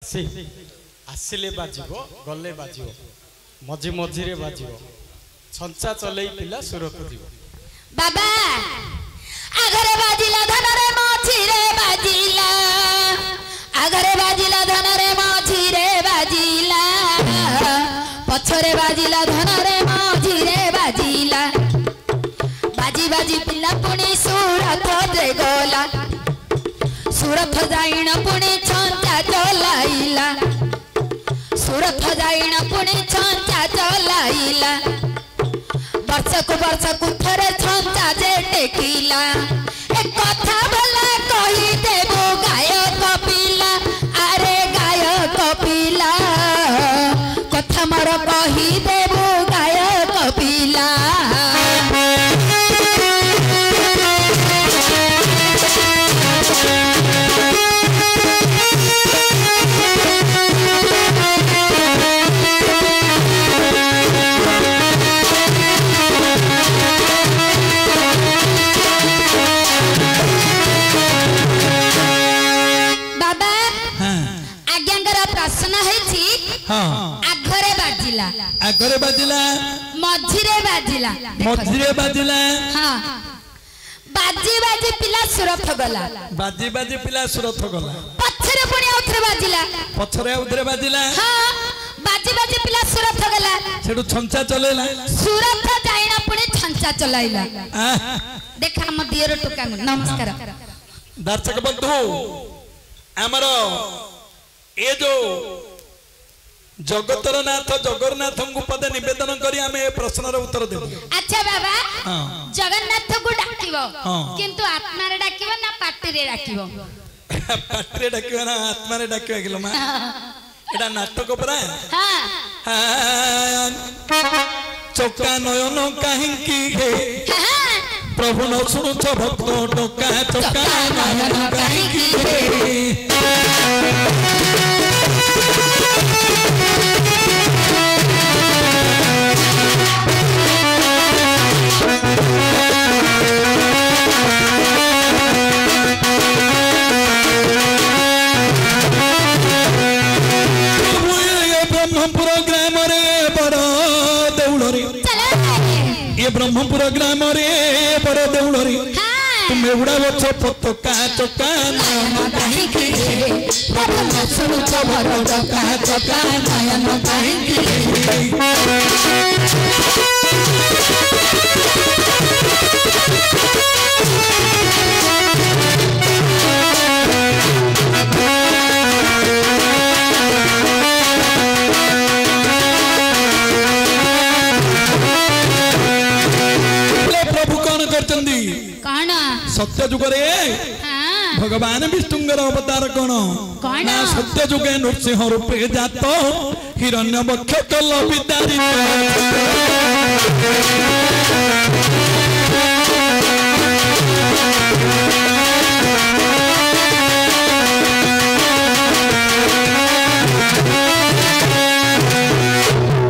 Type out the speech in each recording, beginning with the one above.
आसिले बाजिबो गले बाजिबो मझी मझीरे बाजिबो छंचा चलई पिला सुरत जीव बाबा आगरे बाजिला धनरे मझीरे बाजिला आगरे बाजिला धनरे मझीरे बाजिला पछरे बाजिला धनरे मझीरे बाजिला बाजी बाजी पिला पुणी सुरत रे गला सुरत जाइन पुणी छंचा चलाइला सुरत जाइन पुणी छंचा चलाइला वर्ष को थरे छंचा जे टेकिला एक कथा भला कही देबो गायक पिला अरे गायक पिला कथा मोर कही देबो गायक पिला आगरे बाजिला आगरे बाजिला मझीरे बाजिला मझीरे बाजिला हां बाजी बाजी पिला सुरथ गला बाजी बाजी पिला सुरथ गला पछरे पुणी आउथरे बाजिला पछरे आउथरे बाजिला हां बाजी बाजी पिला सुरथ गला सेडु छंचा चलेला सुरथ जाइना पुणी छंचा चलाइला देखा हम दियर टोका नमस्कार दर्शक बंधु हमरो ए जो जगतर नाथ जगन्नाथ को पद निवेदन करी आमे प्रश्नर उत्तर देबो। अच्छा बाबा जगन्नाथ को डाकिबो किंतु आत्मा रे डाकिबो ना पाटी रे डाकिबो पाटी रे डाकिबो ना आत्मा रे डाकिबो गेलो मा एडा नाटक परा हां चोका नयन काहेकि हे प्रभु न सुनु छ भक्त टोका चोका नयन काहेकि हे ब्रह्मपुर ग्राम रे बड़ देउल रे तुम्हें उड़ा बछ पतका चका नयन काहेकि प्रभु न सुनु छ भक्त टोका चोका नयन काहेकि सत्य जुग रे भगवान विष्णुंगर अवतार कौन ना सत्य जुगे नृसिंह रूपे जात हिरण्य बक्ष कल विदारित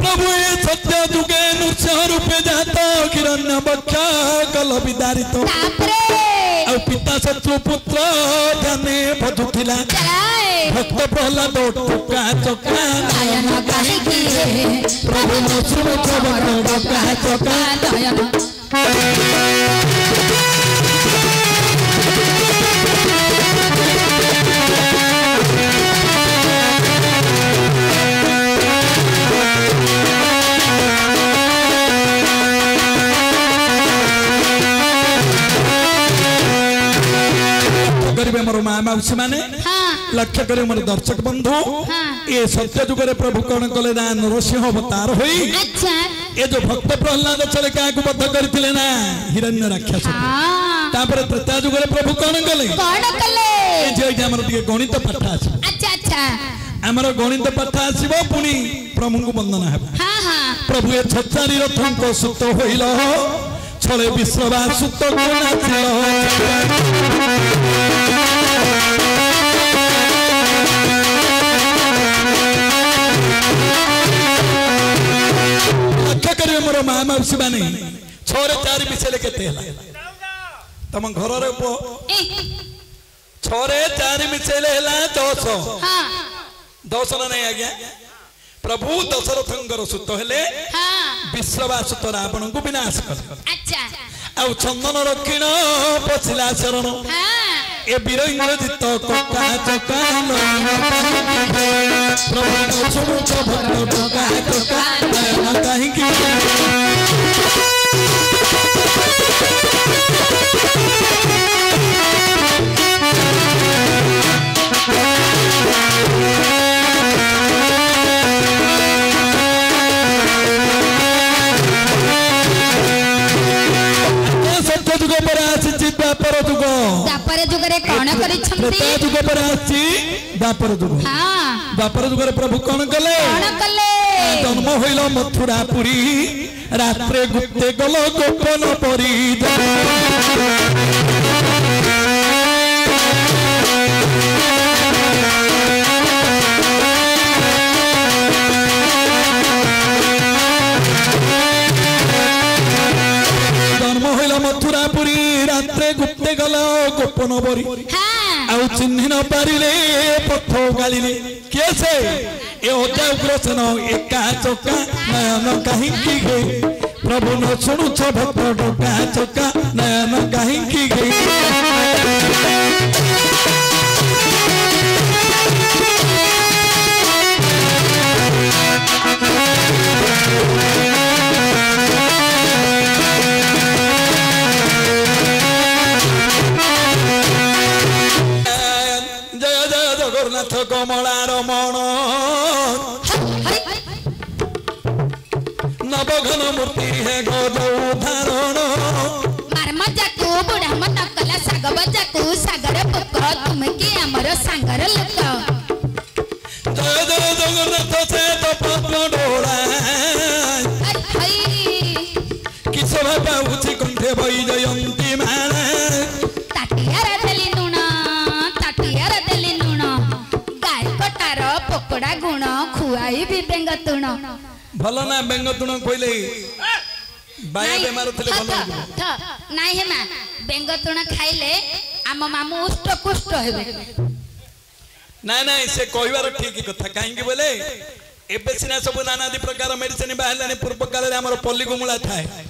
प्रभु सत्य जुगे नृसिंह रूपे जात हिरण्य बक्ष कल विदारित पिता शत्रु पुत्र जाने भजुथिला भक्त प्रहलाद टोका चोका नयन काहेकि प्रभु न सुनु छ भक्त टोका चोका नयन मोर माँ मौसी माने लक्ष्य करे मोर दर्शक बंधु ये सत्य जुग रे प्रभु कौन कले ना नरसिंह अवतार होई ये जो भक्त प्रहलाद चले क्या को बद्ध करथिले ना हिरण्य राक्षस तापर त्रेता जुग रे प्रभु कौन कले ये जे हमर दिके गणित पाठ आसी अच्छा अच्छा हमर गणित पाठ आसीबो पुनी प्रभु को वंदना हेबा प्रभु ये छचारी रथं को सुत होइलो छले विश्ववा सुत को नाचिलो मोर माँ मौसी माने 6 4 मिसेले केते हला तम घर रे 6 रे 4 मिसेले हला 10 हां ଦର୍ଶନ ନାହିଁ ଆଜ୍ଞା ପ୍ରଭୁ ଦଶରଥଙ୍କର ସୁତ ହେଲେ ବିଶ୍ଵବାସୁତ ରାବଣଙ୍କୁ ବିନାଶ କଲେ ଆଉ ଚନ୍ଦନ ରକ୍ଷିଣ ପଶିଲା ଶରଣ ଏ ବୀର ଇନ୍ଦ୍ରଜିତ କକା ଚକା ପ୍ରଭୁ ଶୁଣୁଛ ଭକ୍ତ ଟକା ଟକା କାହିଁକି द्वापर जुगर प्रभु कौन कले जन्म होइल मथुरा पुरी रात्रे गुप्ते गल गोपन परी जन्म होइल मथुरा पुरी रात्रे गुप्ते गल गोपन परी आउ चिन्ह न पारिले पथ गालिले के से ए ओजा उग्रसेन एका चका नयन काहिंकी गे प्रभु न सुनुछ भक्त टका चका नयन काहिंकी गे कमला रमण नवघन मूर्ति है गौधारण मारमजाकू बुढ़ा मत कला साग बजाकू सागर पुक तुम की हमर सांगर लोक जय जय जगन्नाथ से तो पद्म डोला कि शोभा पाउछि कंठे बई जयंती माला पकोड़ा गुण खुआई भी बेंगतुण भलो ना बेंगतुण कोइले बाया बेमार थले भलो नाही हे मा बेंगतुण खाइले आम मामू उष्ट कुष्ट हेबे नाही नाही से कहिवार ठीक कथा काहे कि बोले एबे सिना सब नानादि प्रकार मेडिसिन बाहलाने पूर्व काल रे हमर पल्ली गुमुला थाए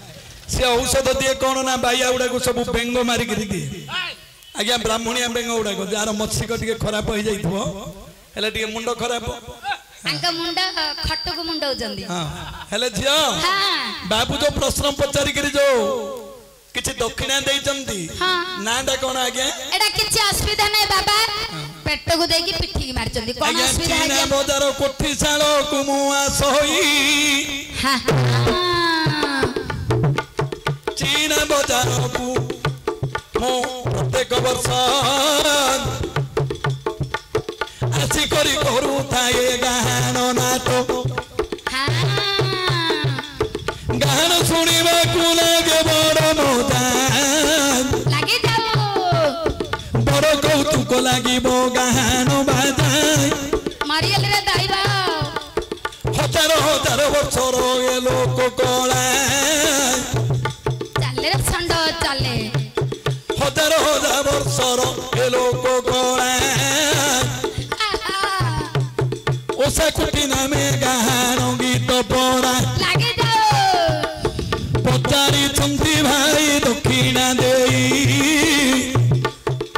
से औषध दिए कोन ना बाया उडा को सब बेंग मारी गिरी दिए आज्ञा ब्राह्मणिया बेंग उडा को जार मछिक टिके खराब होई जाइथबो हेले टिके मुंडो खराब आंका मुंडा खट्टू को मुंडो जंदी हां हेले झियो हां बाबू जो प्रश्न पचारी करी जो किछि दक्षिणा देई जंदी हां नांडा कोन आगे एडा किछि असुविधा नै बाबा पेट को देकी पिठी की मार जंदी कोन असुविधा है ना बजार कोठी सालो कुमुआ सोई हां चीना बजार को मो प्रत्येक वर्ष आसी करी करू थाए गान नाटो गान सुनिबा को लागे बड़ मजा लागे जाओ बड़ कौतुक लागिबो गान बाजा मारियल रे दाइबा हजार हजार वर्षर ए लोक कला चले रे संड चले हजार हजार वर्षर ए लोक कला ओसा कुटी नामे गान गीत पड़ा लागे जाओ पचारी चंदी भाई दक्षिणा देई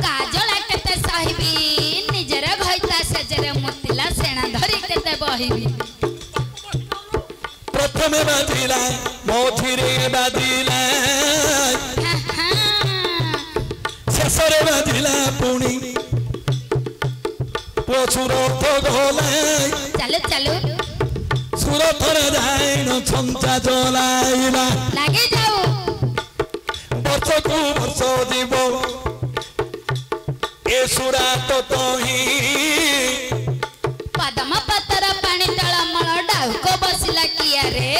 काजला केते साहिबी निजर भइता सजरे मुतिला सेना धरी केते बहिबी प्रथमे बाजिला मोथिरे बाजिला शेषरे बाजिला पुणी सुरथ गलाय चलो चलो सुरथ जाइन छंचा चलाइला लागे जाओ वर्ष को वर्ष जीव ए सुरात तही पदम पतर पानी तळ मळ डाउक बसिला किया रे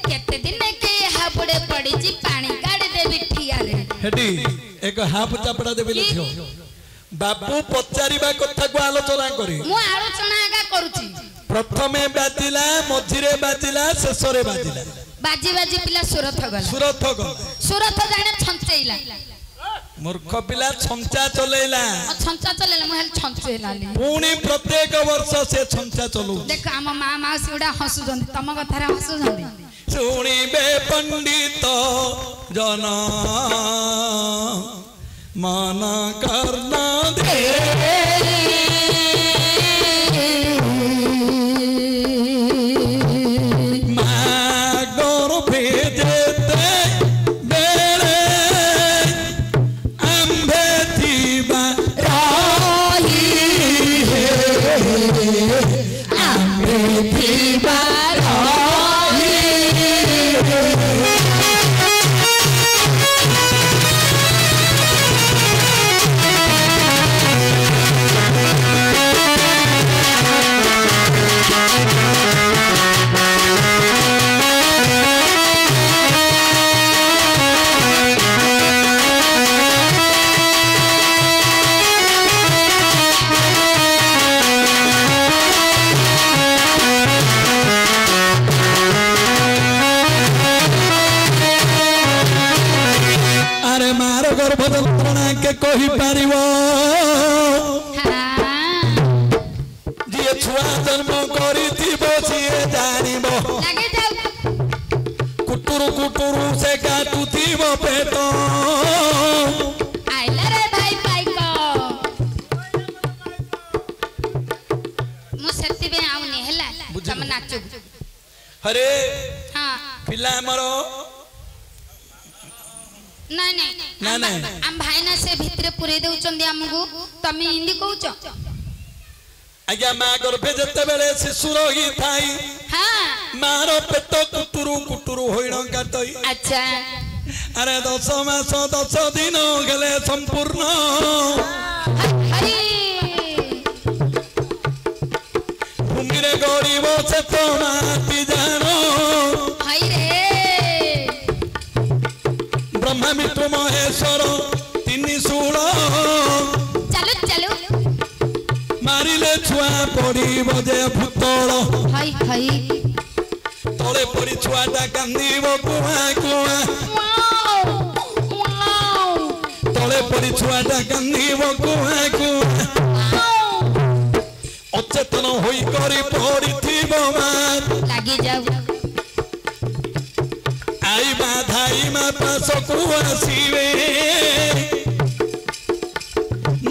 केते दिन के हाबुडे पड़ी जी पानी गाड़ी देबी ठिया रे हेडी एक हाफ चापड़ा देबे लिखो बाबू पचारिबा कथा को आलोचना करी मु आलोचना आगा करूची प्रथमे बाजिला मझिरे बाजिला शेषरे बाजिला बाजी बाजी पिला सुरथ गला सुरथ जाने छंचैला मूर्ख पिला छंचा चलेला छंचा चलेला मु हेल छंचेलाली पुणी प्रत्येक वर्ष से छंचा चलू देख हम मां मासी उडा हसु जंदी तम कथा रे हसु जंदी सुनिबे पंडित जन मन करना दे कही पारिबो जी छुआ जन्म करिथिबो सिए जानिबो लागे जाऊ कुटुरु कुटुरु से काटुथिबो पेट आइला रे भाई को मु सेति बे आउनी हैला तम नाचु अरे हां पिला हमरो नहीं नहीं ना हम भाई ना से भीतर पुरे देउ चंदी हमगु तमे हिंदी कहउचो आज्ञा मां गर्भे जते बेले शिशु रही थाई हां मारो पेट कुटुरु कुटुरु होइनो काटई अच्छा अरे 10 मास 10 दिन गेले संपूर्ण हरि भूमि रे गरीब से तो माटी जानो हाय रे ब्रह्मा विष्णु महेश्वर तीन सूल चलो चलो मारिले छुआ पड़ी बजे भूतल हाय हाय तले पड़ी छुआटा कांदीब कुआ कुआ तले पड़ी छुआटा कांदीब कुआ कुआ अचेतन होई करी पड़िथिब मार लागी जाऊ आई बाधाई मा पास को आसीबे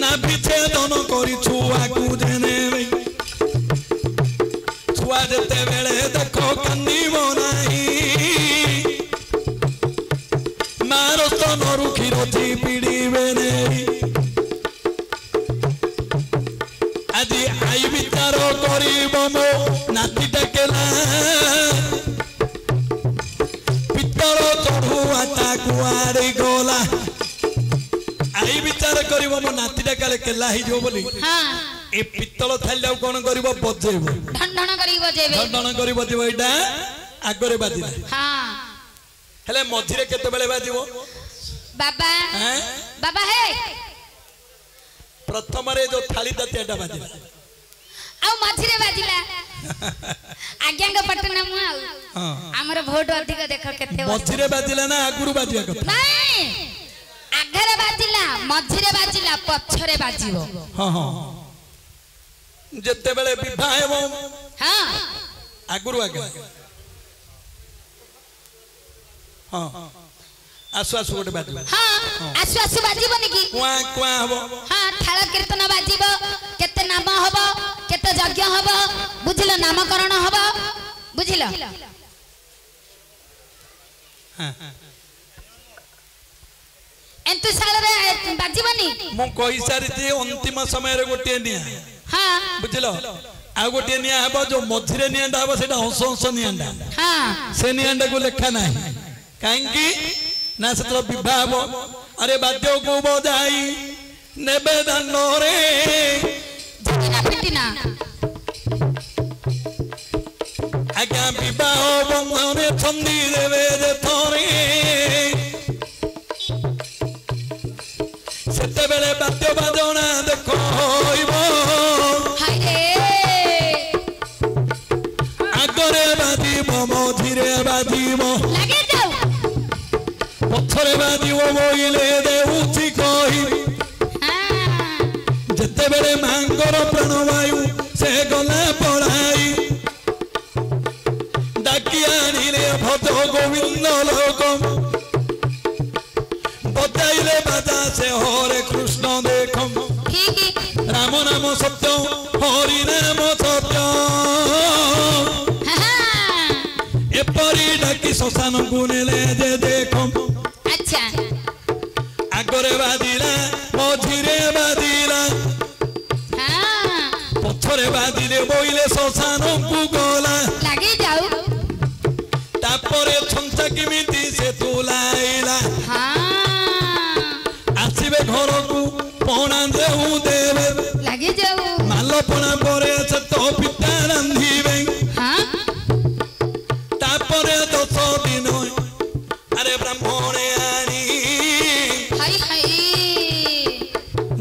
ना पीछे दोनों करी छुआ को जेनेबे छुआ जते बेले देखो कांदीबो नाही मारो स्तन रुखी रथी पीड़ीबे नहीं आदि आई विचार करिब मो नाती डकेला कुआरे गोला आई विचार करिवो मो नातीटा काले केला ही जो बोली हां ए पित्तल थालिया कोन करिवो बजेबो ढंढण करी बजेबे ढंढण करी बजेबो एटा आगरे बाजिला हां हेले मझिरे केते बेले बाजिबो बाबा हैं बाबा हे प्रथम रे जो थाली दतेटा बाजिला आउ मझिरे बाजिला आज्ञांग पटना मु आउ हां हमर वोट अधिक देख केते मझिरे बाजिला ना आगुरु बाजिया कथा नहीं आगरे बाजिला मझिरे बाजिला पछरे बाजिबो हां हां जते बेले विवाह हेबो हां आगुरु आगे हां आसु आसु गोटे बाजिबो हां आसु आसु बाजिबो कि कुआ कुआ हबो हां थाल कीर्तन बाजिबो केते नाम हबो केते यज्ञ हबो बुझिलो नामकरण हबो बुझिलो हां एंतु साल रे बाजिबनी मु कहि सारी जे अंतिम समय रे गोटे निया हां बुझिलो आ गोटे निया हबो जो मझिरे नियांडा हबो सेटा हंस हंस नियांडा हां से नियांडा को लेखा नाही काहेकि ना सत्र विवाह हबो अरे बाद्य को बजाई निवेदन रे जतिना पिटिना आज्ञा विवाह बंधने छंदी देवे जे थरे सेते बेले बाद्य बाजना देखो होइबो हाय रे आगरे बाजिबो मझिरे बाजिबो लागे जाऊ पथरे बाजिबो बोइले देउची कर ସେତେବେଳେ ମାଙ୍କର ପ୍ରାଣବାୟୁ ସେ ଗଲା ପଳାଇ ଡାକି ଆଣିଲେ ଭଜ ଗୋବିନ୍ଦ ଲୋକ ବଜାଇଲେ ବାଜା ସେ ହରେ କୃଷ୍ଣ ଦେଖ ରାମ ନାମ ସତ୍ୟ ହରି ନାମ ସତ୍ୟ ଏପରି ଡାକି ଶ୍ମଶାନକୁ ନେଲେ ଯେ ଦେଖ ଆଗରେ ବାଜିଲା ମଝିରେ ବାଜିଲା ପଛରେ ବାଜିଲେ ବୋଇଲେ ଶ୍ମଶାନକୁ ଗଲା ତାପରେ ଛଞ୍ଚା କେମିତି ସେ ତୁଲାଇଲା ଆସିବେ ଘରକୁ ପଣା ଦେଉ ଦେବେ ମାଲ ପଣା ପରେ ସେ ତ ପିତା ରାନ୍ଧିବେ ତାପରେ 10 ଦିନ ଆରେ ବ୍ରାହ୍ମଣେ ଆଣି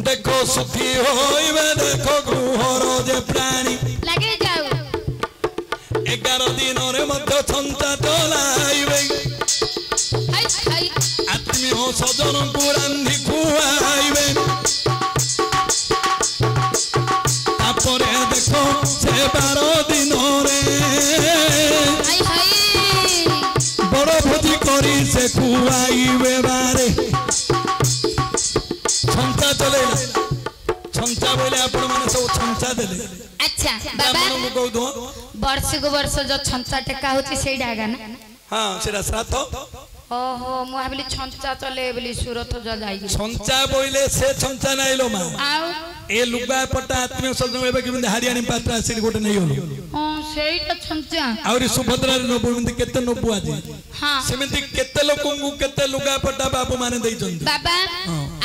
ଦେଖ ସୁଖୀ ହୋଇବେ ଦେଖ ଗୃହର ଯେ ପ୍ରାଣୀ 11 ଦିନରେ ମଧ୍ୟ ଛଞ୍ଚା ଚଲାଇବେ ଆତ୍ମୀୟ ସଜନଙ୍କୁ ରାନ୍ଧି ଖୁଆଇବେ ତାପରେ ଦେଖ ସେ 12 ଦିନରେ ବଡ଼ ଭୋଜି କରି ସେ ଖୁଆଇବେ ବାରେ ଛଞ୍ଚା ଚଲେଇଲା ଛଞ୍ଚା ବୋଇଲେ ଆପଣ ମାନେ ସବୁ ଛଞ୍ଚା ଦେଲେ वर्ष को वर्ष जो छंचा टेका होची सेडा आगा ना हां सेडा श्राद्ध ओहो मु भाबिली छंचा चले बोली सुरत जा जाई छंचा बोइले से छंचा नाइलो मा आउ ए लुगा पटा आत्मीय सजन एबे कि हारियाणी पात्र आसी गोटे नै होलो हां सेइटा छंचा आउरी सुभद्रा नबु मिंदी केते नबु आजी हां सेमिंदी केते लोकंगु केते लुगा पटा बाबू माने देई चंदी बाबा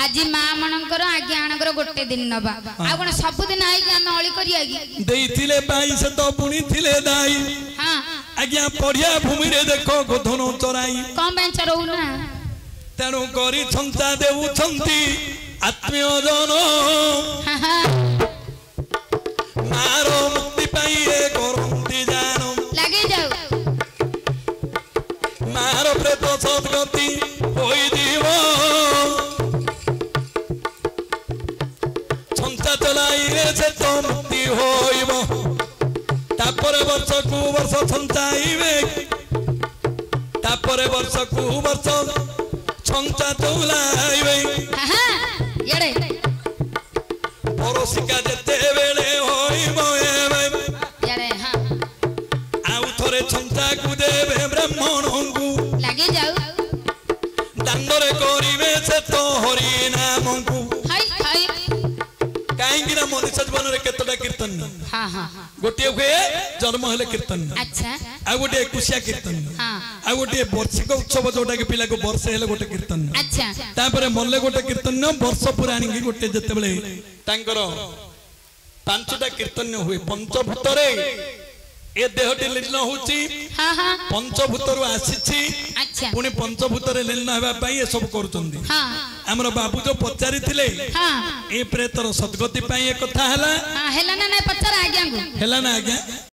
आजी मा मनकर आगे आनकर गोटे दिन नबा आ कोन सब दिन आई के नळी करी आगी देइथिले बाई से तो पुनी थिले दाई हां आज्ञा पढ़िया भूमि रे देखो गोधन चराई कम बें चरौ ना तेणु करी छंचा देउ छंती आत्मीय जन मारो मुक्ति पाई रे करंती जानो लागे जाऊ मारो प्रेत सद्गति होई जीव छंचा चलाई रे से तो मुक्ति होइबो तापरे वर्ष को वर्ष छंचाइबे तापरे वर्ष को वर्ष छंचा चलाइबे येडे परोसिका जेते बेले होइबो एबे येडे हां आउ थरे छंचा को देबे ब्राह्मणंकु लागे जाऊ दांडरे करिवे से तो हरि नामंकु हाय हाय काहेकि ना मनुष्य जीवन रे केतटा कीर्तन हां हां गोटे हुए जन्म हेले कीर्तन अच्छा आ गोटे कुशिया कीर्तन हां आ गोटे वार्षिक उत्सव जोटा के पिला को वर्ष हेले गोटे कीर्तन अच्छा तापरे मल्ले गोटे कीर्तन वर्ष पुराणी की गोटे जते बेले तांकर पांचटा कीर्तन हुए पंचभूत रे ए देहटी लीन होची हां हां पंचभूत रु आसीची अच्छा पुनी पंचभूत रे लीन हेबा पई ए सब करूचंदी हां हमर बाबू जो पचारि थिले हां ए प्रेतर सद्गति पई ए कथा हला हां हेला ना पचार आज्ञा को हेला ना आज्ञा